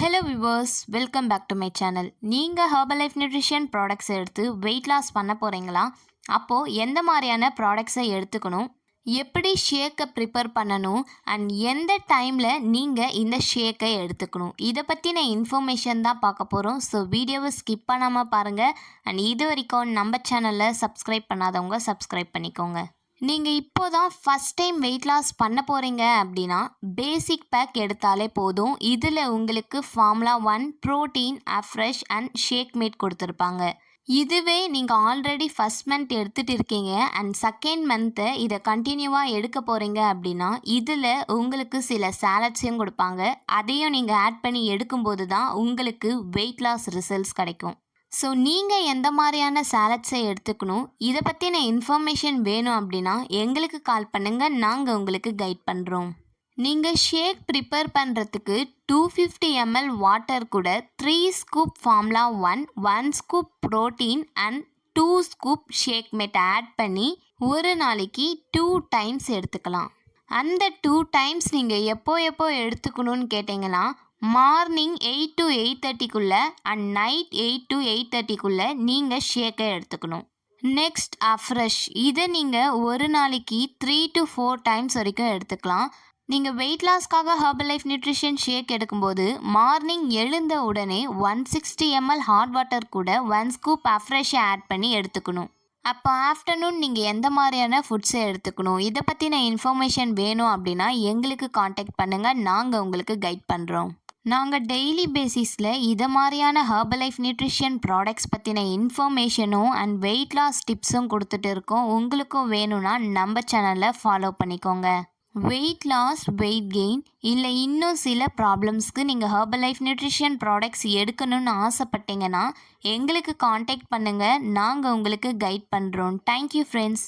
Hello viewers, welcome back to my channel. நீங்கள் Herbalife nutrition ப்ராடக்ட்ஸை எடுத்து weight loss பண்ண போகிறீங்களா? அப்போது எந்த மாதிரியான ப்ராடக்ட்ஸை எடுத்துக்கணும், எப்படி ஷேக்கை ப்ரிப்பேர் பண்ணணும், அண்ட் எந்த டைமில் நீங்கள் இந்த ஷேக்கை எடுத்துக்கணும், இதை பற்றின இன்ஃபர்மேஷன் தான் பார்க்க போகிறோம். ஸோ வீடியோவை ஸ்கிப் பண்ணாமல் பாருங்கள். அண்ட் இது வரைக்கும் நம்ம சேனலில் சப்ஸ்கிரைப் பண்ணாதவங்க சப்ஸ்கிரைப் பண்ணிக்கோங்க. நீங்கள் இப்போ தான் ஃபஸ்ட் டைம் வெயிட் லாஸ் பண்ண போகிறீங்க அப்படின்னா பேசிக் பேக் எடுத்தாலே போதும். இதில் உங்களுக்கு formula 1, protein, afresh and shake mate கொடுத்துருப்பாங்க. இதுவே நீங்கள் ஆல்ரெடி ஃபஸ்ட் மந்த் எடுத்துகிட்டு இருக்கீங்க அண்ட் செகண்ட் மந்த்து இதை கண்டினியூவாக எடுக்க போகிறீங்க அப்படின்னா இதில் உங்களுக்கு சில சாலட்ஸையும் கொடுப்பாங்க. அதையும் நீங்கள் ஆட் பண்ணி எடுக்கும்போது தான் உங்களுக்கு வெயிட் லாஸ் ரிசல்ட்ஸ் கிடைக்கும். ஸோ நீங்கள் எந்த மாதிரியான சாலட்ஸை எடுத்துக்கணும், இதை பற்றின இன்ஃபர்மேஷன் வேணும் அப்படின்னா எங்களுக்கு கால் பண்ணுங்கள், நாங்கள் உங்களுக்கு கைட் பண்ணுறோம். நீங்கள் ஷேக் ப்ரிப்பேர் பண்ணுறதுக்கு 250 ml வாட்டர் கூட 3 scoop formula 1, 1 scoop protein and 2 scoop shake mate add பண்ணி ஒரு நாளைக்கு 2 டைம்ஸ் எடுத்துக்கலாம். அந்த 2 டைம்ஸ் நீங்கள் எப்போ எடுத்துக்கணும்னு கேட்டிங்கன்னா morning 8 to 8:30 and night 8 to 8:30 நீங்கள் ஷேக்கை எடுத்துக்கணும். நெக்ஸ்ட் அஃப்ரெஷ், இதை நீங்கள் ஒரு நாளைக்கு 3 to 4 டைம்ஸ் வரைக்கும் எடுத்துக்கலாம். நீங்கள் வெயிட் லாஸ்க்காக ஹெர்பல் லைஃப் நியூட்ரிஷன் ஷேக் எடுக்கும்போது மார்னிங் எழுந்த உடனே 160 ml ஹாட் வாட்டர் கூட 1 ஸ்கூப் அஃப்ரெஷ்ஷை ஆட் பண்ணி எடுத்துக்கணும். அப்போ ஆஃப்டர்நூன் நீங்கள் எந்த மாதிரியான ஃபுட்ஸை எடுத்துக்கணும், இதை பற்றின இன்ஃபர்மேஷன் வேணும் அப்படின்னா எங்களுக்கு காண்டாக்ட் பண்ணுங்கள், நாங்கள் உங்களுக்கு கைட் பண்ணுறோம். நாங்கள் டெய்லி பேசிஸில் இதை மாதிரியான ஹெர்பல் லைஃப் நியூட்ரிஷன் ப்ராடக்ட்ஸ் பற்றின இன்ஃபர்மேஷனும் அண்ட் வெயிட் லாஸ் டிப்ஸும் கொடுத்துட்டு இருக்கோம். உங்களுக்கும் வேணும்னா நம்ம சேனலை ஃபாலோ பண்ணிக்கோங்க. வெயிட் லாஸ், வெயிட் கெயின் இல்லை இன்னும் சில ப்ராப்ளம்ஸ்க்கு நீங்கள் ஹெர்பல் லைஃப் நியூட்ரிஷன் ப்ராடக்ட்ஸ் எடுக்கணும்னு ஆசைப்பட்டீங்கன்னா எங்களுக்கு காண்டாக்ட் பண்ணுங்கள், நாங்கள் உங்களுக்கு கைட் பண்ணுறோம். Thank you friends.